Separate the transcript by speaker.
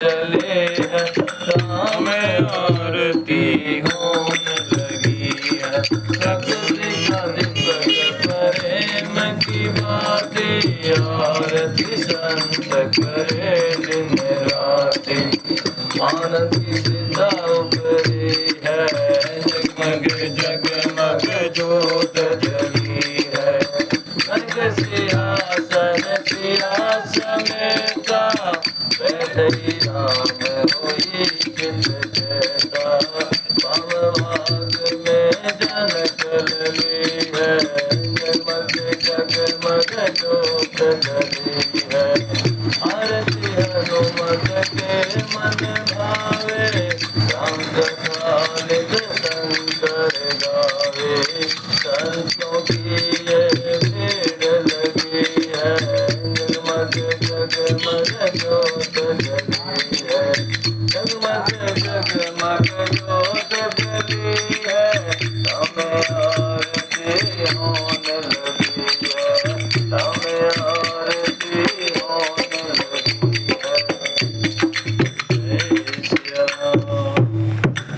Speaker 1: चले है राम आरती होने लगी है। प्रकृति का दीपक प्रेम की बातें आरती संत करे दिन राति। आनंद की सिद्धा उभरी है जगमग जगमग जोत जली है। रंग सिंहासन सिंहासमेता बैठई राम होई चित चेता। भवभाग में जनक लगी है जगमग जगमग जोत जली है। आरती हनुमत के मन भावे राम कथा निज शंकर गावे। संतों की ये भीड़ लगी है जगमग जगमग जोत जली है। जगमग जगमग जोत जली